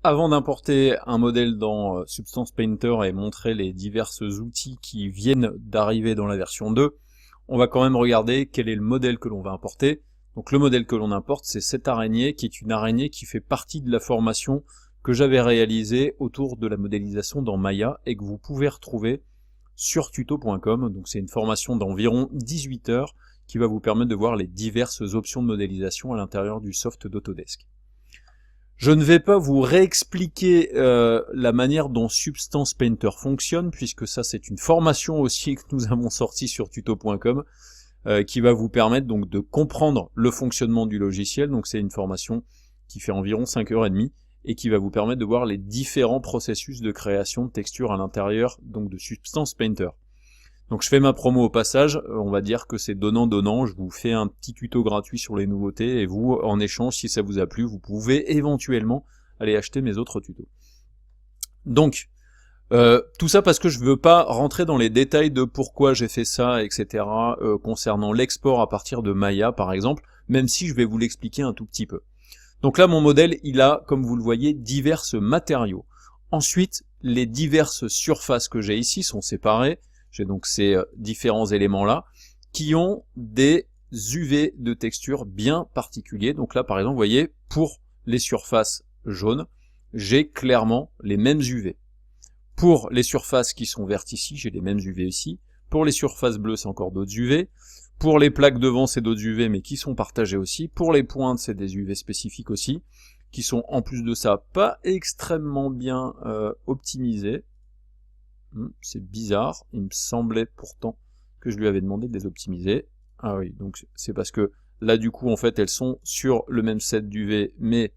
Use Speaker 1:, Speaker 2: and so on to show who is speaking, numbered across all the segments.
Speaker 1: Avant d'importer un modèle dans Substance Painter et montrer les divers outils qui viennent d'arriver dans la version 2, on va quand même regarder quel est le modèle que l'on va importer. Donc le modèle que l'on importe, c'est cette araignée qui est une araignée qui fait partie de la formation que j'avais réalisée autour de la modélisation dans Maya et que vous pouvez retrouver sur tuto.com. Donc c'est une formation d'environ 18 heures qui va vous permettre de voir les diverses options de modélisation à l'intérieur du soft d'Autodesk. Je ne vais pas vous réexpliquer la manière dont Substance Painter fonctionne, puisque ça c'est une formation aussi que nous avons sortie sur tuto.com, qui va vous permettre donc de comprendre le fonctionnement du logiciel. Donc c'est une formation qui fait environ 5h30 et qui va vous permettre de voir les différents processus de création de textures à l'intérieur donc de Substance Painter. Donc je fais ma promo au passage, on va dire que c'est donnant-donnant, je vous fais un petit tuto gratuit sur les nouveautés, et vous, en échange, si ça vous a plu, vous pouvez éventuellement aller acheter mes autres tutos. Donc, tout ça parce que je veux pas rentrer dans les détails de pourquoi j'ai fait ça, etc., concernant l'export à partir de Maya, par exemple, même si je vais vous l'expliquer un tout petit peu. Donc là, mon modèle, il a, comme vous le voyez, divers matériaux. Ensuite, les diverses surfaces que j'ai ici sont séparées. J'ai donc ces différents éléments-là qui ont des UV de texture bien particuliers. Donc là, par exemple, vous voyez, pour les surfaces jaunes, j'ai clairement les mêmes UV. Pour les surfaces qui sont vertes ici, j'ai les mêmes UV ici. Pour les surfaces bleues, c'est encore d'autres UV. Pour les plaques devant, c'est d'autres UV, mais qui sont partagés aussi. Pour les pointes, c'est des UV spécifiques aussi, qui sont en plus de ça pas extrêmement bien optimisés. C'est bizarre, il me semblait pourtant que je lui avais demandé de les optimiser. Ah oui, donc c'est parce que là du coup en fait elles sont sur le même set d'UV, mais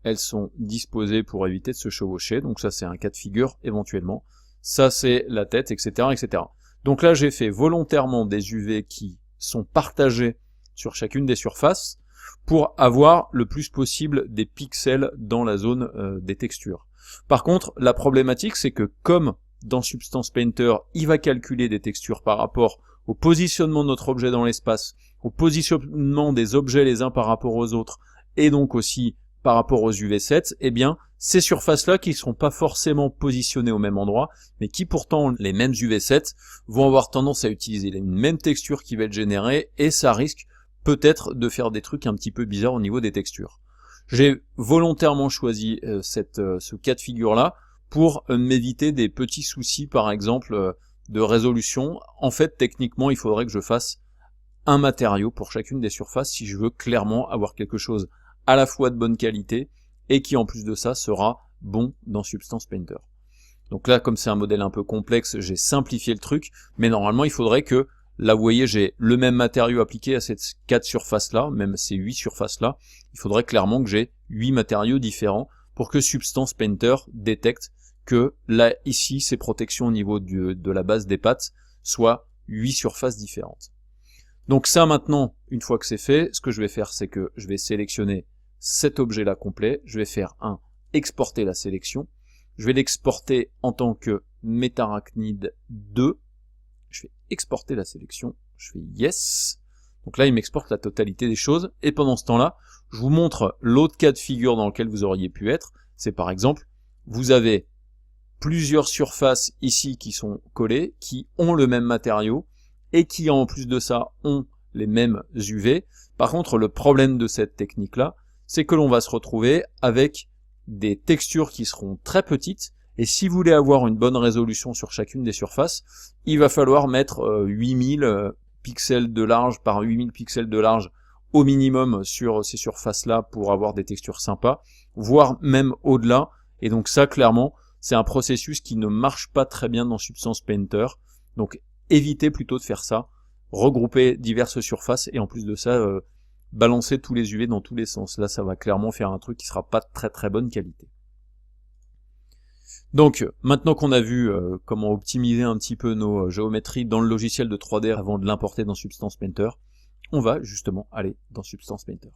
Speaker 1: elles sont disposées pour éviter de se chevaucher, donc ça c'est un cas de figure éventuellement. Ça c'est la tête, etc., etc. Donc là j'ai fait volontairement des UV qui sont partagés sur chacune des surfaces pour avoir le plus possible des pixels dans la zone des textures. Par contre, la problématique, c'est que comme dans Substance Painter, il va calculer des textures par rapport au positionnement de notre objet dans l'espace, au positionnement des objets les uns par rapport aux autres, et donc aussi par rapport aux UV7, eh bien, ces surfaces-là qui ne sont pas forcément positionnées au même endroit, mais qui pourtant ont les mêmes UV7, vont avoir tendance à utiliser une même texture qui va être générée, et ça risque peut-être de faire des trucs un petit peu bizarres au niveau des textures. J'ai volontairement choisi ce cas de figure-là pour m'éviter des petits soucis, par exemple, de résolution. En fait, techniquement, il faudrait que je fasse un matériau pour chacune des surfaces si je veux clairement avoir quelque chose à la fois de bonne qualité et qui, en plus de ça, sera bon dans Substance Painter. Donc là, comme c'est un modèle un peu complexe, j'ai simplifié le truc, mais normalement, il faudrait que là, vous voyez, j'ai le même matériau appliqué à ces 4 surfaces-là, même ces 8 surfaces-là. Il faudrait clairement que j'ai 8 matériaux différents pour que Substance Painter détecte que là, ici, ces protections au niveau de la base des pattes soient 8 surfaces différentes. Donc ça, maintenant, une fois que c'est fait, ce que je vais faire, c'est que je vais sélectionner cet objet-là complet. Je vais faire exporter la sélection. Je vais l'exporter en tant que Metarachnid 2. Je vais exporter la sélection, je fais yes. Donc là, il m'exporte la totalité des choses. Et pendant ce temps-là, je vous montre l'autre cas de figure dans lequel vous auriez pu être. C'est par exemple, vous avez plusieurs surfaces ici qui sont collées, qui ont le même matériau, et qui en plus de ça ont les mêmes UV. Par contre, le problème de cette technique-là, c'est que l'on va se retrouver avec des textures qui seront très petites. Et si vous voulez avoir une bonne résolution sur chacune des surfaces, il va falloir mettre 8000 pixels de large par 8000 pixels de large au minimum sur ces surfaces-là pour avoir des textures sympas, voire même au-delà. Et donc ça, clairement, c'est un processus qui ne marche pas très bien dans Substance Painter. Donc évitez plutôt de faire ça, regrouper diverses surfaces et en plus de ça, balancer tous les UV dans tous les sens. Là, ça va clairement faire un truc qui sera pas de très très bonne qualité. Donc, maintenant qu'on a vu comment optimiser un petit peu nos géométries dans le logiciel de 3D avant de l'importer dans Substance Painter, on va justement aller dans Substance Painter.